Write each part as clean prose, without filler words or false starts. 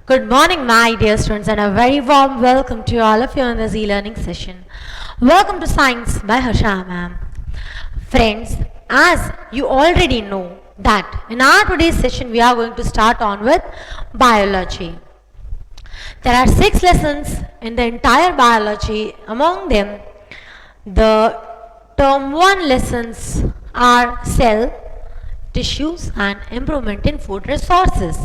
Good morning, my dear students, and a very warm welcome to all of you in this e-learning session. Welcome to Science by Harsha ma'am. Friends, as you already know that in our today's session we are going to start on with biology. There are 6 lessons in the entire biology. Among them, the term 1 lessons are cell, tissues and improvement in food resources.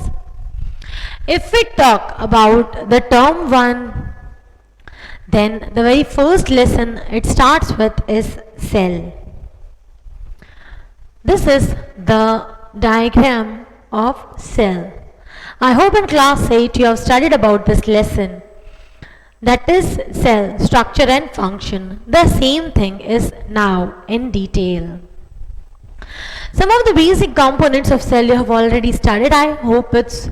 If we talk about the term 1, then the very first lesson it starts with is cell. This is the diagram of cell. I hope in class 8 you have studied about this lesson. That is cell, structure and function. The same thing is now in detail. Some of the basic components of cell you have already studied. I hope it's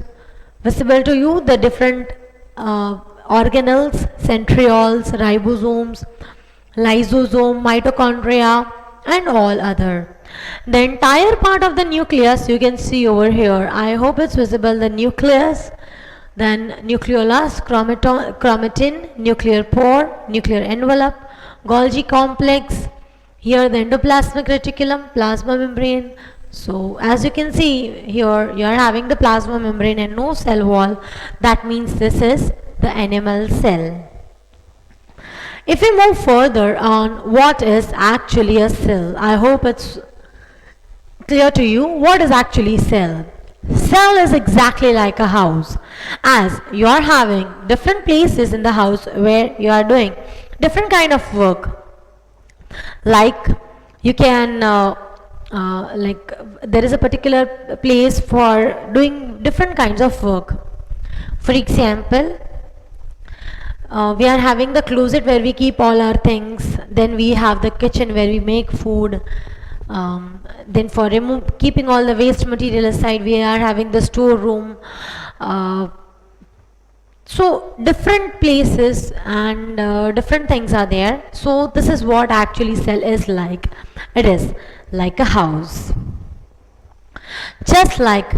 visible to you, the different organelles, centrioles, ribosomes, lysosome, mitochondria and all other. The entire part of the nucleus you can see over here. I hope it's visible, the nucleus, then nucleolus, chromatin, nuclear pore, nuclear envelope, Golgi complex, here the endoplasmic reticulum, plasma membrane. So as you can see here, you are having the plasma membrane and no cell wall. That means this is the animal cell. If we move further on what is actually a cell, I hope it's clear to you what is actually cell. Cell is exactly like a house, as you are having different places in the house where you are doing different kind of work. Like you can there is a particular place for doing different kinds of work. For example, we are having the closet where we keep all our things. Then we have the kitchen where we make food. Then for keeping all the waste material aside, we are having the storeroom. So different places and different things are there. So this is what actually cell is like. It is like a house. Just like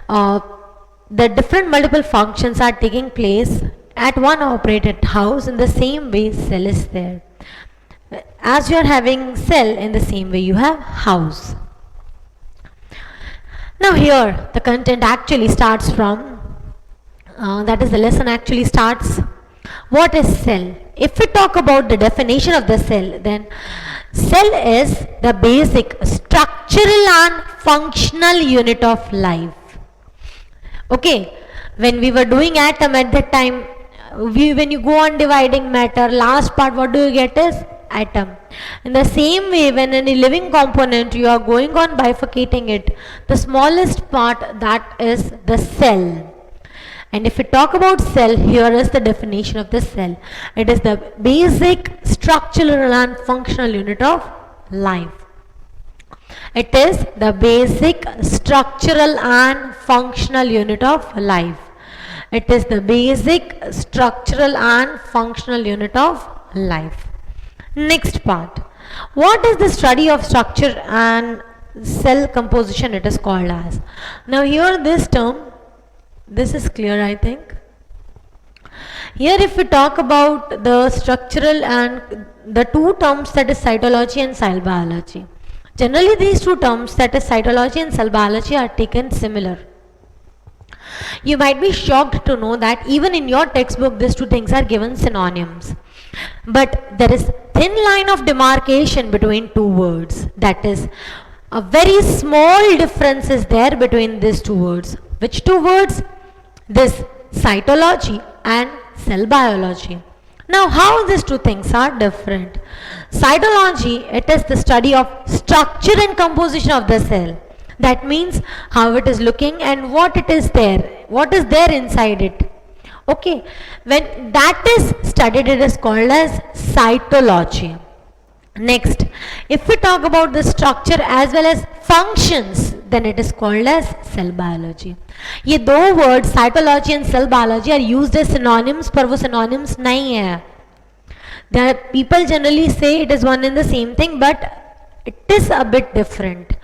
the different multiple functions are taking place at one operated house, in the same way cell is there. As you are having cell, in the same way you have house. Now here the content actually starts from, that is the lesson actually starts. What is cell? If we talk about the definition of the cell, then cell is the basic structural and functional unit of life. Okay, when we were doing atom at that time, when you go on dividing matter, last part what do you get is atom. In the same way, when any living component you are going on bifurcating it, the smallest part, that is the cell. And if we talk about cell, here is the definition of the cell. It is the basic structural and functional unit of life. It is the basic structural and functional unit of life. It is the basic structural and functional unit of life. Next part. What is the study of structure and cell composition? It is called as. Now here this term, this is clear, I think. Here if we talk about the structural and the two terms, that is cytology and cell biology. Generally these two terms, that is cytology and cell biology, are taken similar. You might be shocked to know that even in your textbook these two things are given synonyms. But there is thin line of demarcation between two words. That is, a very small difference is there between these two words. Which two words? This cytology and cell biology. Now how these two things are different? Cytology, it is the study of structure and composition of the cell. That means how it is looking and what it is there, what is there inside it. Okay, when that is studied, it is called as cytology. Next, if we talk about the structure as well as functions, then it is called as cell biology. ये दो words cytology and cell biology are used as synonyms, पर वो synonyms नहीं है. There are people generally say it is one and the same thing, but it is a bit different.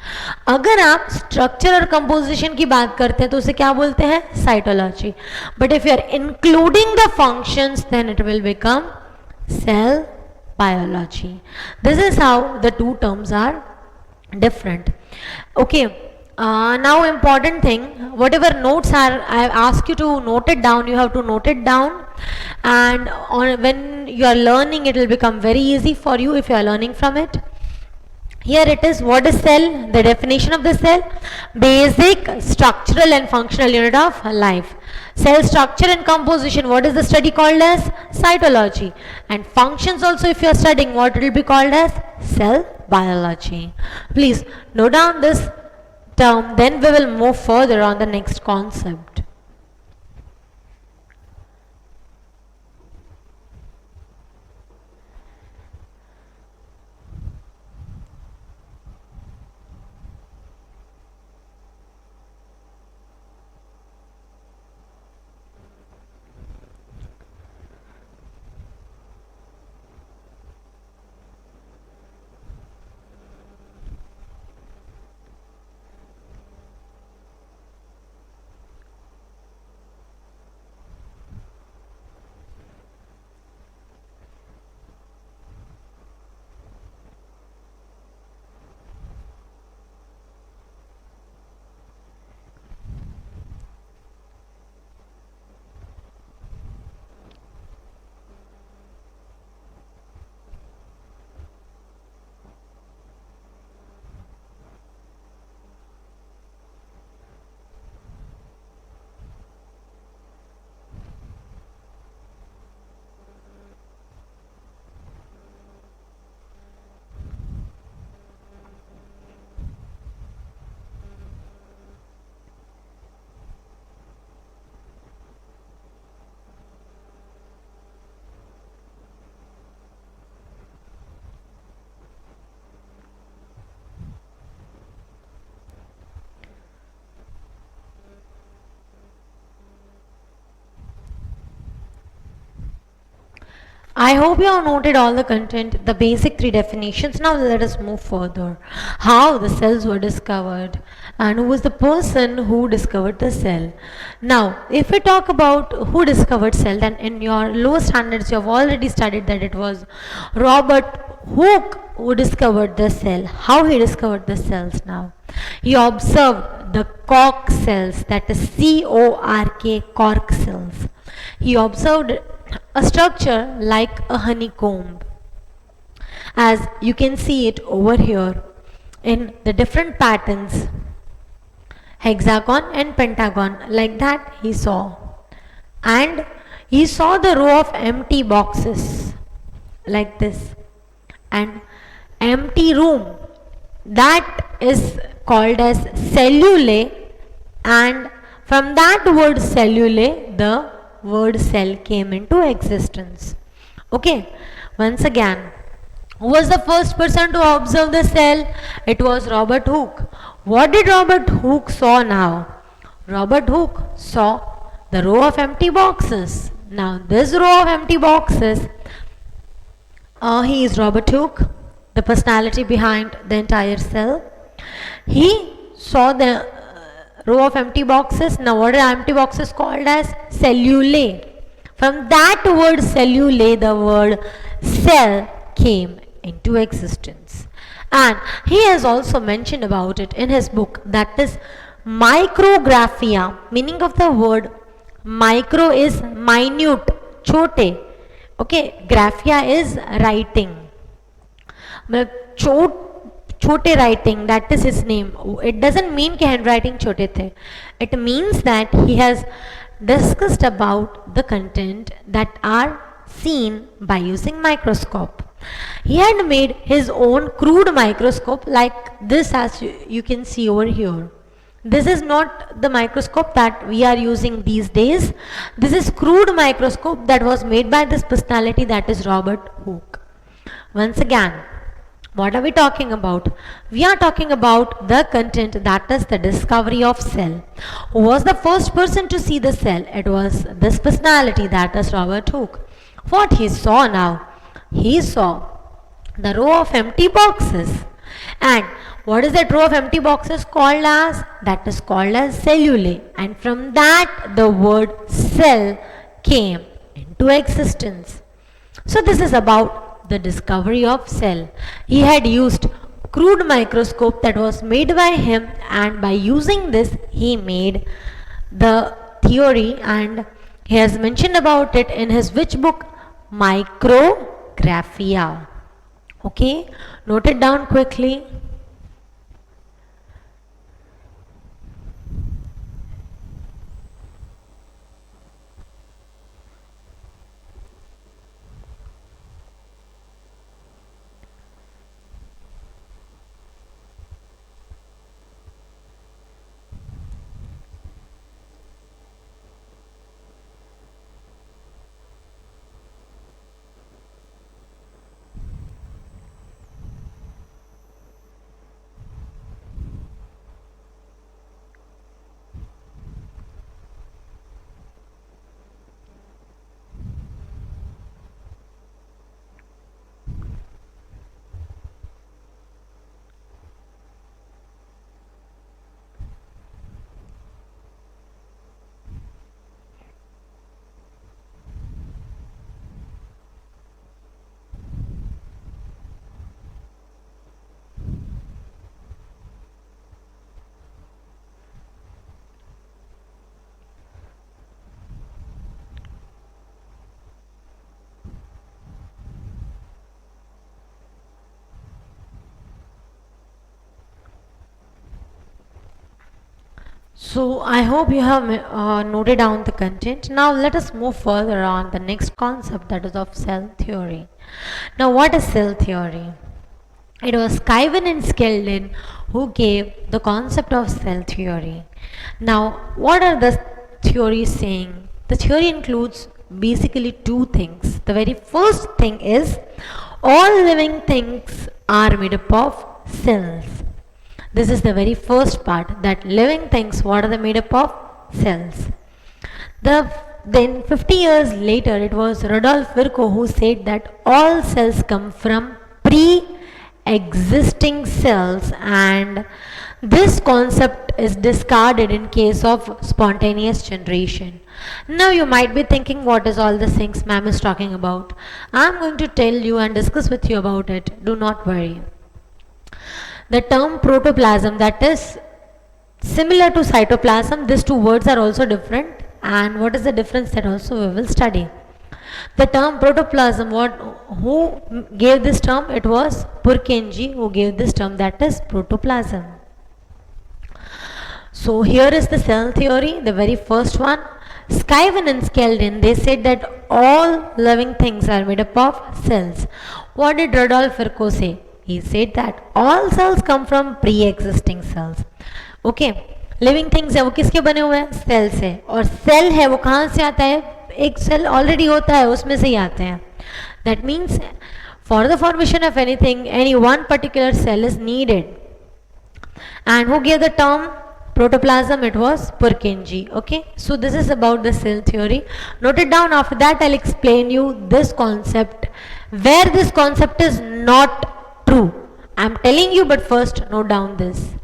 अगर आप structure और composition की बात करते हैं तो उसे क्या बोलते हैं? Cytology. But if you are including the functions then it will become cell biology. This is how the two terms are different. Okay, now important thing, whatever notes are I ask you to note it down, you have to note it down, and when you are learning it will become very easy for you if you are learning from it. Here it is, what is cell? The definition of the cell: basic structural and functional unit of life. Cell structure and composition, what is the study called as? Cytology. And functions also, if you are studying, what it will be called as? Cell biology. Please note down this term, then we will move further on the next concept. I hope you have noted all the content, the basic three definitions. Now let us move further. How the cells were discovered and who was the person who discovered the cell. Now, if we talk about who discovered cell, then in your lower standards you have already studied that it was Robert Hooke who discovered the cell. How he discovered the cells now? He observed the cork cells, that is C-O-R-K, cork cells. He observed a structure like a honeycomb, as you can see it over here in the different patterns, hexagon and pentagon, like that he saw. And he saw the row of empty boxes like this, and empty room, that is called as cellulae, and from that word cellulae the word cell came into existence. Okay, once again, who was the first person to observe the cell? It was Robert Hooke. What did Robert Hooke saw now? Robert Hooke saw the row of empty boxes. Now this row of empty boxes, he is Robert Hooke, the personality behind the entire cell. He saw the row of empty boxes. Now what are empty boxes called as? Cellulae. From that word cellulae the word cell came into existence. And he has also mentioned about it in his book, that is micrographia. Meaning of the word micro is minute, chote. Okay, graphia is writing. छोटे writing, that is his name. It doesn't mean कि handwriting छोटे थे. It means that he has discussed about the content that are seen by using microscope. He had made his own crude microscope like this, as you can see over here. This is not the microscope that we are using these days. This is crude microscope that was made by this personality, that is Robert Hooke. Once again, what are we talking about? We are talking about the content, that is the discovery of cell. Who was the first person to see the cell? It was this personality, that is Robert Hooke. What he saw now? He saw the row of empty boxes. And what is that row of empty boxes called as? That is called as cellulae. And from that the word cell came into existence. So this is about the discovery of cell. He had used crude microscope that was made by him, and by using this he made the theory, and he has mentioned about it in his which book? Micrographia. Okay, note it down quickly. So I hope you have noted down the content. Now let us move further on the next concept, that is of cell theory. Now what is cell theory? It was Kuyven and Skeldin who gave the concept of cell theory. Now what are the theories saying? The theory includes basically two things. The very first thing is all living things are made up of cells. This is the very first part, that living things, what are they made up of? Cells. Then 50 years later, it was Rudolf Virchow who said that all cells come from pre-existing cells, and this concept is discarded in case of spontaneous generation. Now you might be thinking, what is all the things ma'am is talking about? I am going to tell you and discuss with you about it. Do not worry. The term protoplasm, that is similar to cytoplasm, these two words are also different, and what is the difference, that also we will study. The term protoplasm, who gave this term? It was Purkinje who gave this term, that is protoplasm. So here is the cell theory, the very first one. Kuyven and Skeldin, they said that all living things are made up of cells. What did Rudolf Virchow say? He said that all cells come from pre-existing cells. Okay, living things है वो किसके बने हुए हैं? Cell से. और cell है वो कहाँ से आता है? एक सेल ऑलरेडी होता है उसमें से ही आते हैं. That means for the formation of anything any one particular cell is needed. And who gave the term protoplasm? It was Purkinje. Okay, so this is about the cell theory. Note it down. After that I'll explain you this concept, where this concept is not true. I'm telling you, but first note down this.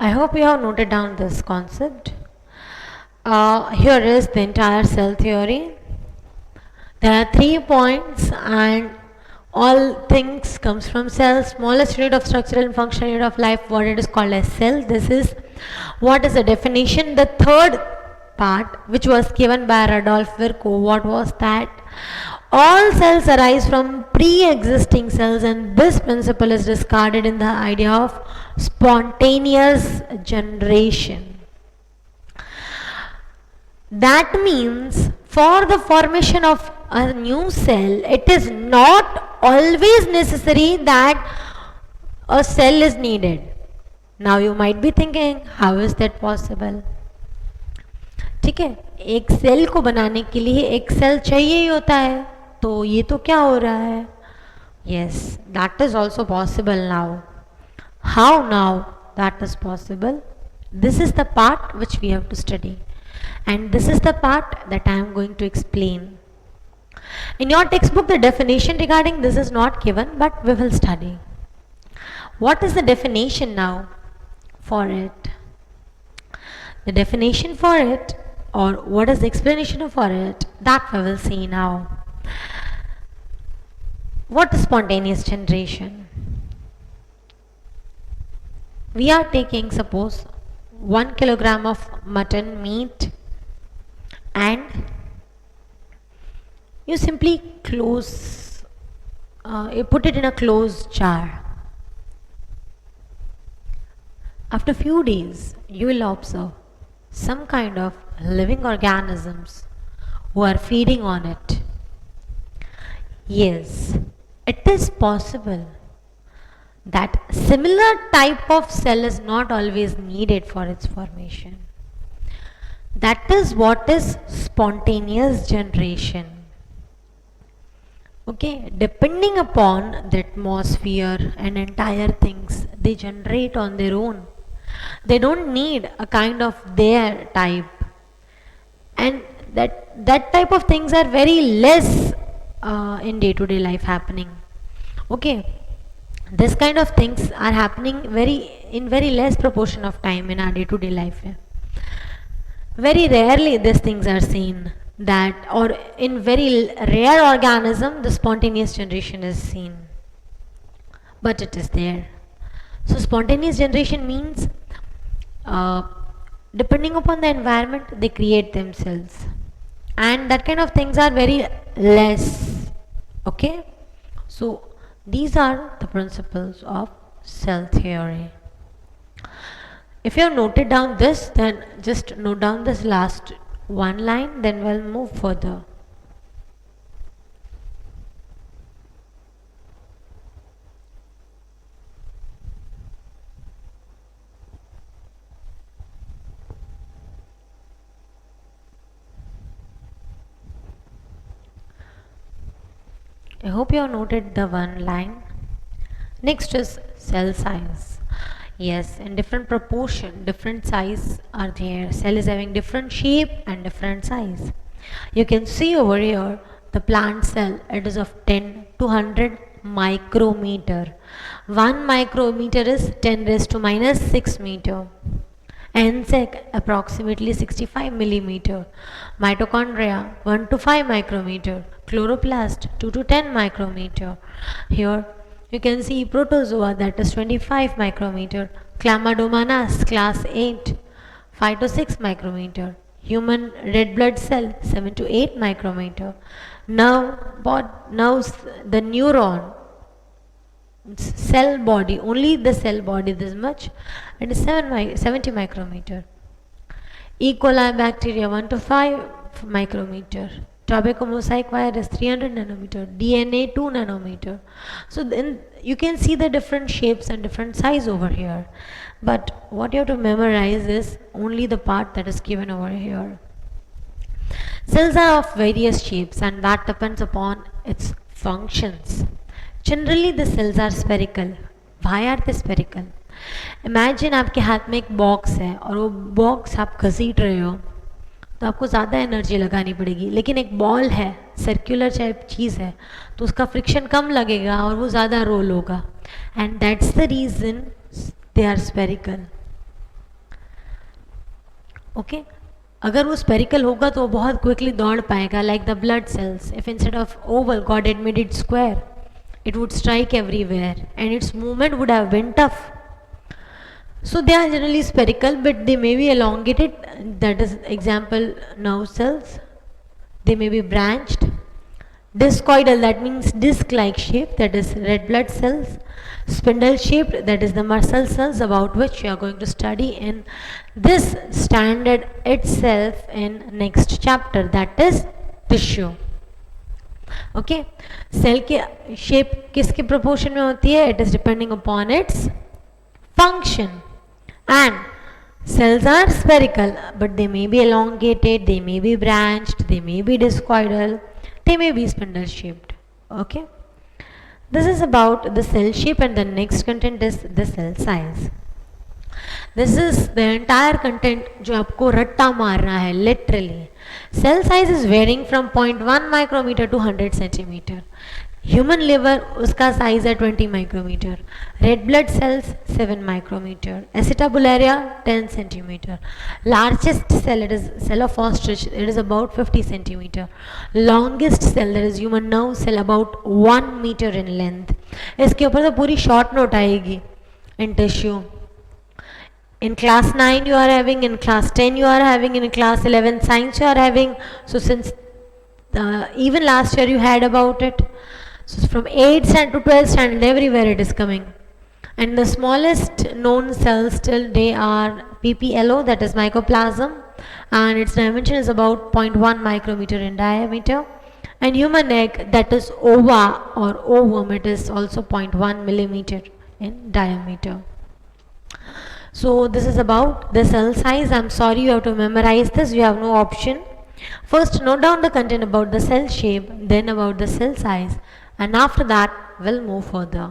I hope you have noted down this concept. Here is the entire cell theory. There are 3 points, and all things comes from cells. Smallest unit of structural and functional unit of life, what it is called as cell. This is what is the definition. The third part which was given by Rudolf Virchow. What was that? All cells arise from pre-existing cells, and this principle is discarded in the idea of spontaneous generation. That means for the formation of a new cell, it is not always necessary that a cell is needed. Now you might be thinking, how is that possible? ठीक है, एक cell को बनाने के लिए एक cell चाहिए ही होता है, तो ये तो क्या हो रहा है? Yes, that is also possible now. How now that is possible? This is the part which we have to study, and this is the part that I am going to explain. In your textbook, the definition regarding this is not given, but we will study. What is the definition now for it? The definition for it, or what is the explanation for it, that we will see now. What is spontaneous generation? We are taking, suppose, 1 kilogram of mutton meat, and you simply you put it in a closed jar. After few days, you will observe some kind of living organisms who are feeding on it. Yes, it is possible that similar type of cell is not always needed for its formation. That is what is spontaneous generation. Okay, depending upon the atmosphere and entire things, they generate on their own. They don't need a kind of their type, and that type of things are very less in day-to-day life happening. Okay, this kind of things are happening in very less proportion of time in our day-to-day life. Very rarely these things are seen, that, or in very rare organism the spontaneous generation is seen, but it is there. So spontaneous generation means depending upon the environment they create themselves, and that kind of things are very less. Okay, so these are the principles of cell theory. If you have noted down this, then just note down this last one line, then we'll move further. I hope you have noted the one line. Next is cell size. Yes, in different proportion, different size are there. Cell is having different shape and different size. You can see over here the plant cell, it is of 10 to 100 micrometer. 1 micrometer is 10 raised to minus 6 meter. NSEC approximately 65 millimeter. Mitochondria 1 to 5 micrometer. Chloroplast 2 to 10 micrometer. Here you can see protozoa, that is 25 micrometer. Chlamydomonas class 8 5 to 6 micrometer. Human red blood cell 7 to 8 micrometer. Nerves, the neuron, cell body, only the cell body this much, it is 70 micrometer. E. coli bacteria 1 to 5 micrometer. Tobacco mosaic virus 300 nanometer. DNA 2 nanometer. So then you can see the different shapes and different size over here. But what you have to memorize is only the part that is given over here. Cells are of various shapes, and that depends upon its functions. Generally the cells are spherical. Why are they spherical? Imagine आपके हाथ में एक box है और वो box आप घसीट रहे हो, तो आपको ज़्यादा एनर्जी लगानी पड़ेगी, लेकिन एक बॉल है, सर्कुलर टाइप चीज़ है, तो उसका फ्रिक्शन कम लगेगा और वो ज़्यादा रोल होगा, and that's the reason they are spherical. Okay, अगर वो स्पेरिकल होगा तो वो बहुत क्विकली दौड़ पाएगा, like the blood cells. If instead of Oval God had made it square, it would strike everywhere and its movement would have been tough. So they are generally spherical, but they may be elongated. That is example nerve cells. They may be branched. Discoidal, that means disc-like shape, that is red blood cells. Spindle shaped, that is the muscle cells about which you are going to study in this standard itself in next chapter, that is tissue. Okay cell की shape किसके proportion में होती है? It is depending upon its function, and cells are spherical but they may be elongated, they may be branched, they may be discoidal, they may be spindle shaped. Okay, this is about the cell shape, and the next content is the cell size. This is the entire content जो आपको रट्टा मारना है literally. Cell size is varying from 0.1 micrometer to 100 centimeter. Human liver उसका size है 20 micrometre, red blood cells 7 micrometre, acetabularia 10 centimetre, largest cell it is cell of ostrich it is about 50 centimetre, longest cell that is human nerve cell about 1 metre in length. इसके ऊपर तो पूरी short note आएगी in tissue. In class 9 you are having, in class 10 you are having, in class 11 science you are having. So since even last year you had about it. So from 8th standard to 12th standard everywhere it is coming. And the smallest known cells till they are PPLO, that is mycoplasm, and its dimension is about 0.1 micrometer in diameter. And human egg, that is ova or ovum, it is also 0.1 millimeter in diameter. So this is about the cell size. I'm sorry you have to memorize this, you have no option. First note down the content about the cell shape, then about the cell size, and after that we'll move further.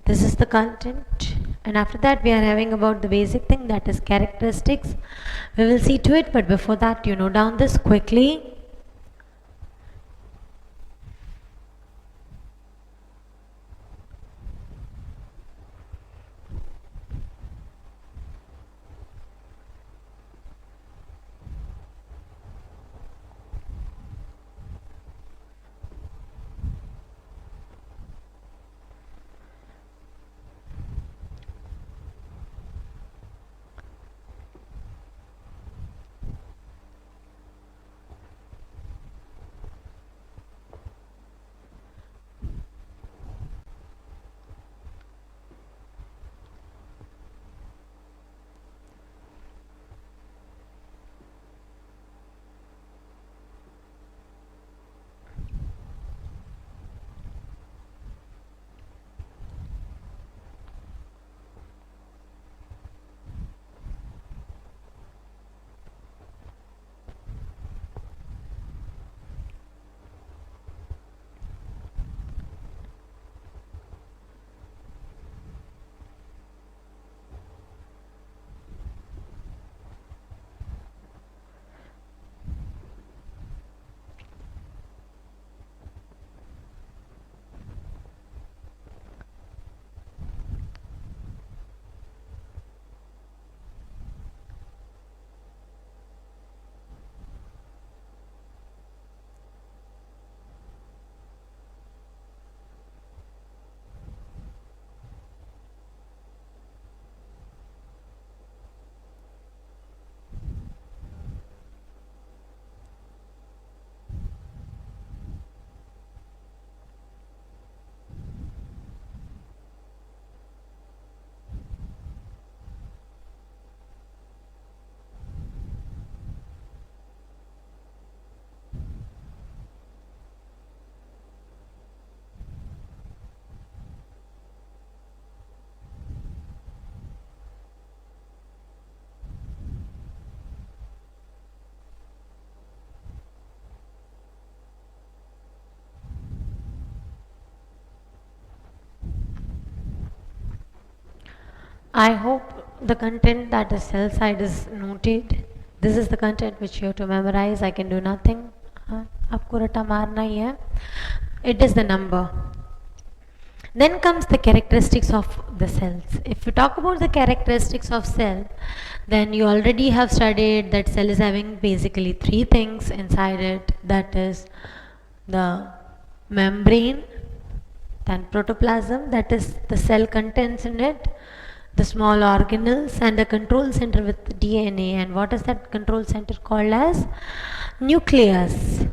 This is the content, and after that we are having about the basic thing, that is characteristics. We will see to it, but before that you note down this quickly. I hope the content that is cell side is noted. This is the content which you have to memorize. I can do nothing. आपको रटा मारना ही है. It is the number. Then comes the characteristics of the cells. If you talk about the characteristics of cell, then you already have studied that cell is having basically three things inside it. That is the membrane, then protoplasm, that is the cell contents in it, the small organelles, and the control center with DNA. And what is that control center called as? Nucleus.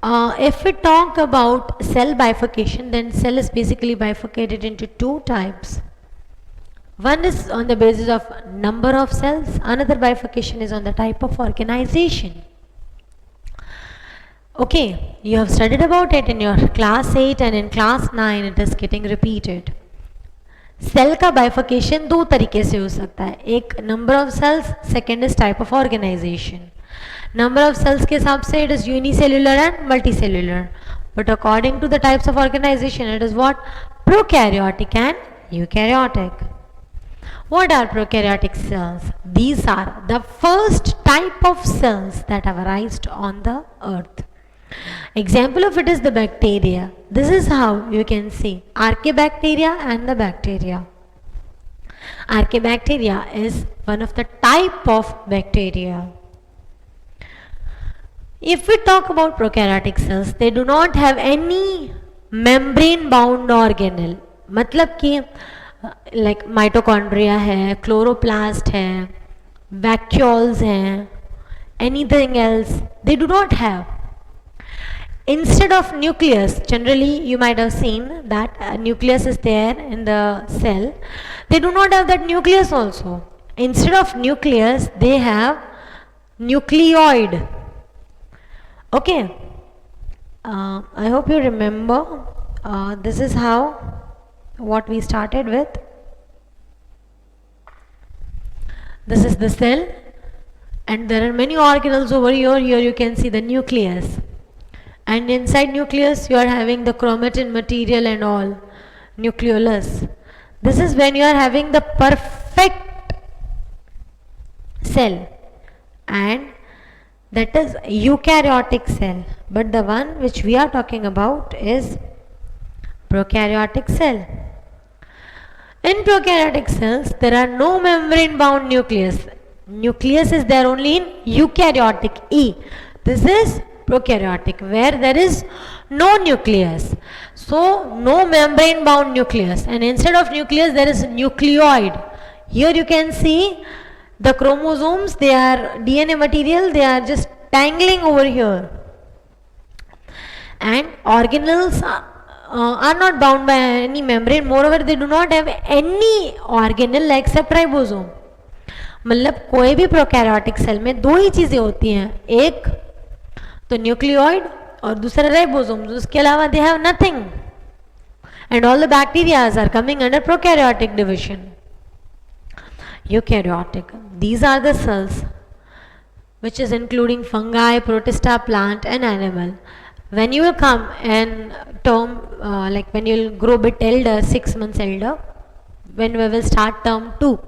If we talk about cell bifurcation, then cell is basically bifurcated into two types. One is on the basis of number of cells, another bifurcation is on the type of organization. Okay, you have studied about it in your class 8 and in class 9 it is getting repeated. Cell का bifurcation दो तरीके से हो सकता है, एक number of cells, second is type of organisation. Number of cells के हिसाब से it is unicellular and multicellular, but according to the types of organisation it is what? Prokaryotic and eukaryotic. What are prokaryotic cells? These are the first type of cells that have arisen on the earth. Example of it is the bacteria. This is how you can see Archaebacteria and the bacteria. Archaebacteria is one of the type of bacteria. If we talk about prokaryotic cells, they do not have any membrane bound organelle. मतलब कि like mitochondria है, chloroplast है, vacuoles हैं, anything else they do not have. Instead of nucleus, generally you might have seen that nucleus is there in the cell. They do not have that nucleus also. Instead of nucleus, they have nucleoid. Okay. I hope you remember. This is how what we started with. This is the cell, and there are many organelles over here. Here you can see the nucleus. And inside nucleus you are having the chromatin material and all, nucleolus. This is when you are having the perfect cell, and that is eukaryotic cell. But the one which we are talking about is prokaryotic cell. In prokaryotic cells there are no membrane bound nucleus. Nucleus is there only in eukaryotic E. This is prokaryotic, where there is no nucleus. So no membrane bound nucleus, and instead of nucleus there is nucleoid. Here you can see the chromosomes, they are DNA material, they are just tangling over here, and organelles are not bound by any membrane. Moreover, they do not have any organelle except ribosome. मतलब कोई भी prokaryotic cell में दो ही चीजें होती हैं, एक तो न्यूक्लियोइड और दूसरा राइबोसोम्स. उसके अलावा they have nothing. And all the bacterias are coming under prokaryotic division. Eukaryotic, these are the cells which is including fungi, protista, plant and animal. When you will come and term like when you will grow bit elder, 6 months elder, when we will start term 2,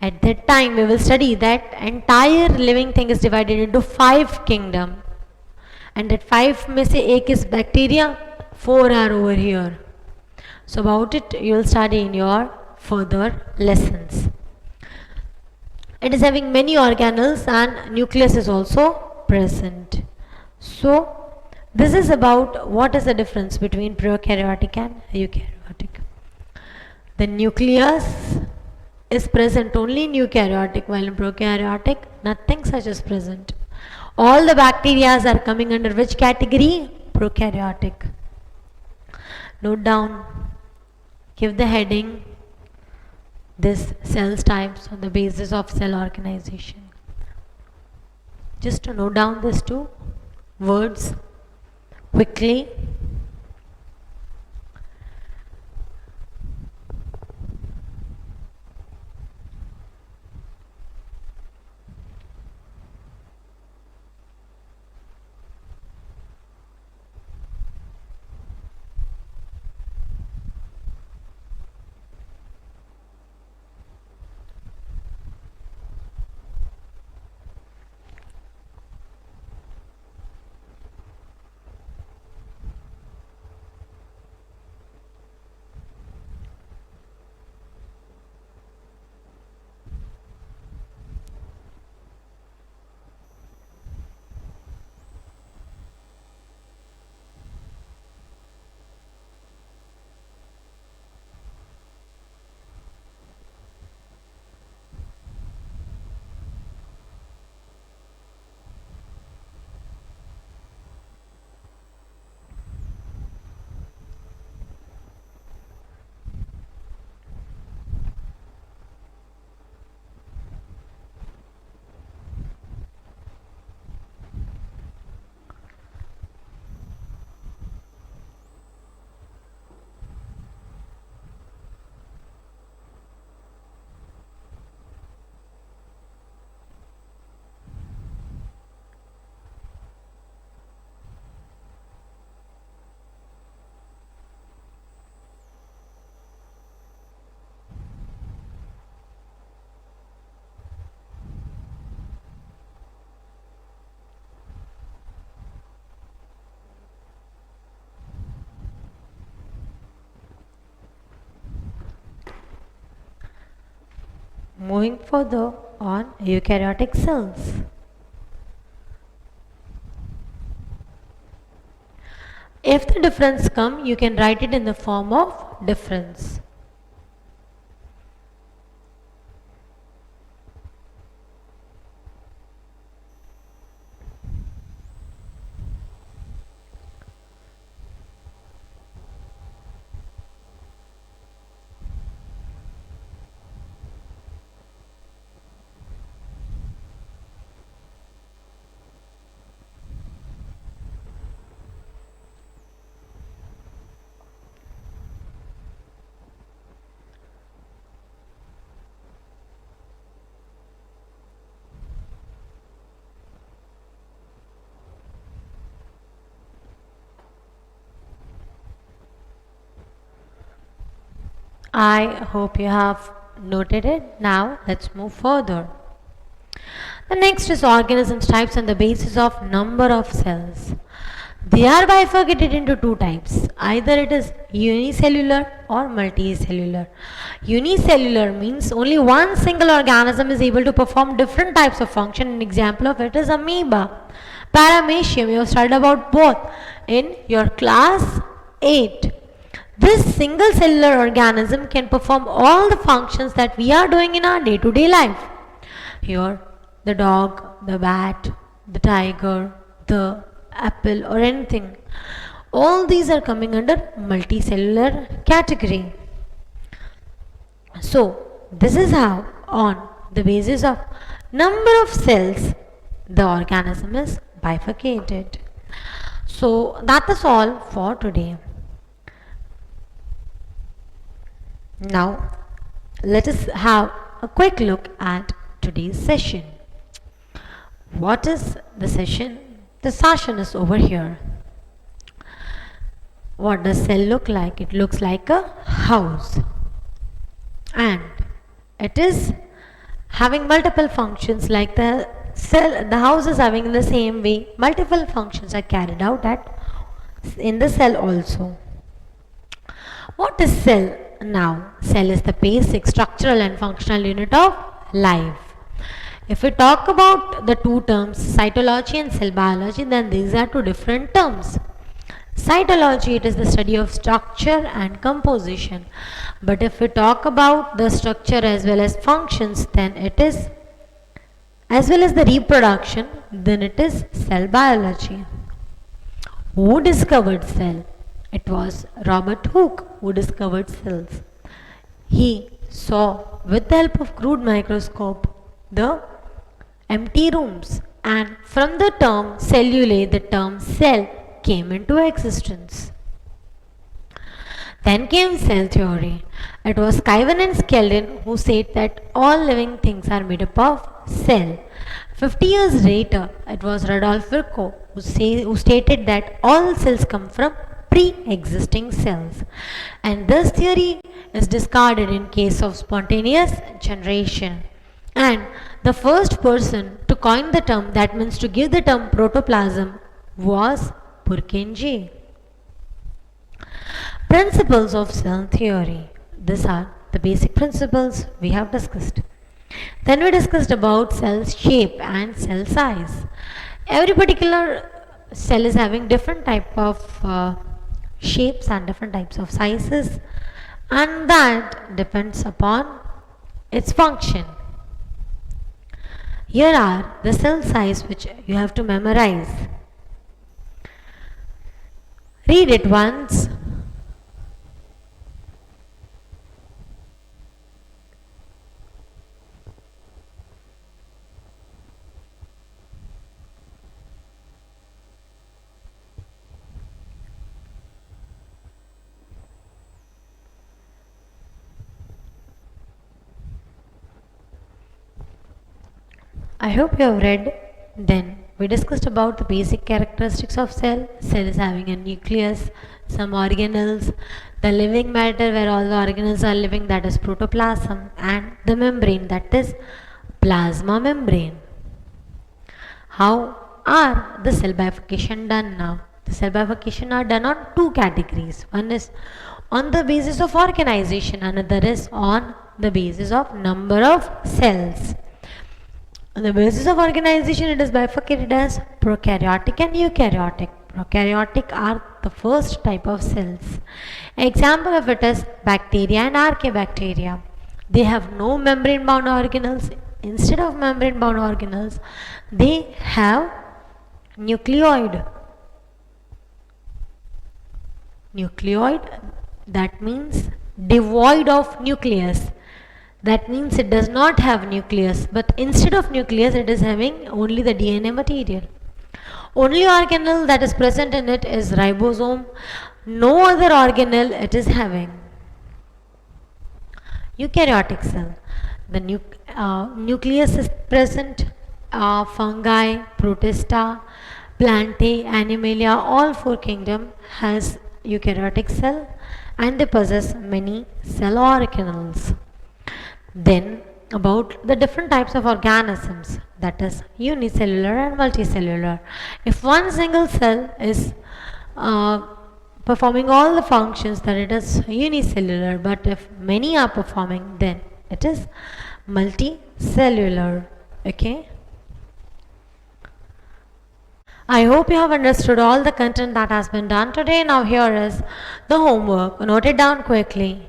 at that time we will study that entire living thing is divided into 5 kingdom, and that 5 में से एक is bacteria, 4 are over here. So about it you will study in your further lessons. It is having many organelles and nucleus is also present. So this is about what is the difference between prokaryotic and eukaryotic. The nucleus is present only in eukaryotic, while in prokaryotic nothing such is present. All the bacteria are coming under which category? Prokaryotic. Note down, give the heading, this cells types on the basis of cell organization. Just to note down these two words quickly. Moving further on eukaryotic cells. If the difference come, you can write it in the form of difference. I hope you have noted it. Now let's move further. The next is organisms types on the basis of number of cells. They are bifurcated into two types. Either it is unicellular or multicellular. Unicellular means only one single organism is able to perform different types of function. An example of it is amoeba. Paramecium, you have studied about both in your class 8. This single cellular organism can perform all the functions that we are doing in our day-to-day life. Here, the dog, the bat, the tiger, the apple or anything. All these are coming under multicellular category. So, this is how on the basis of number of cells the organism is bifurcated. So, that is all for today. Now, let us have a quick look at today's session. What is the session? The session is over here. What does cell look like? It looks like a house. And it is having multiple functions like the cell. The house is having in the same way. Multiple functions are carried out in the cell also. What is cell? Now, cell is the basic structural and functional unit of life. If we talk about the two terms, cytology and cell biology, then these are two different terms. Cytology, it is the study of structure and composition. But if we talk about the structure as well as functions, then it is, as well as the reproduction, then it is cell biology. Who discovered cell? It was Robert Hooke who discovered cells. He saw with the help of crude microscope the empty rooms, and from the term cellulae the term cell came into existence. Then came cell theory. It was Kuyven and Skeldon who said that all living things are made up of cell. 50 years later, it was Rudolf Virchow who stated that all cells come from pre-existing cells, and this theory is discarded in case of spontaneous generation. And the first person to coin the term, that means to give the term protoplasm, was Purkinje. Principles of cell theory. These are the basic principles we have discussed. Then we discussed about cell shape and cell size. Every particular cell is having different type of shapes and different types of sizes, and that depends upon its function. Here are the cell size which you have to memorize. Read it once. I hope you have read. Then we discussed about the basic characteristics of cell. Cell is having a nucleus, some organelles, the living matter where all the organelles are living, that is protoplasm, and the membrane, that is plasma membrane. How are the cell bifurcation done now? The cell bifurcation are done on two categories. One is on the basis of organization, another is on the basis of number of cells. On the basis of organization, it is bifurcated as prokaryotic and eukaryotic. Prokaryotic are the first type of cells. Example of it is bacteria and archaebacteria. They have no membrane bound organelles. Instead of membrane bound organelles, they have nucleoid. Nucleoid, that means devoid of nucleus. That means it does not have nucleus, but instead of nucleus it is having only the DNA material. Only organelle that is present in it is ribosome. No other organelle it is having. Eukaryotic cell. The nucleus is present. Fungi, protista, plantae, animalia, all four kingdom has eukaryotic cell and they possess many cell organelles. Then about the different types of organisms, that is unicellular and multicellular. If one single cell is performing all the functions, then it is unicellular, but if many are performing, then it is multicellular. Okay, I hope you have understood all the content that has been done today. Now here is the homework. Note it down quickly.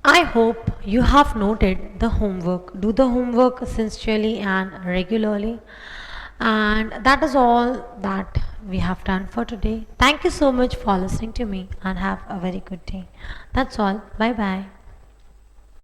I hope you have noted the homework. Do the homework sincerely and regularly. And that is all that we have done for today. Thank you so much for listening to me and have a very good day. That's all. Bye bye.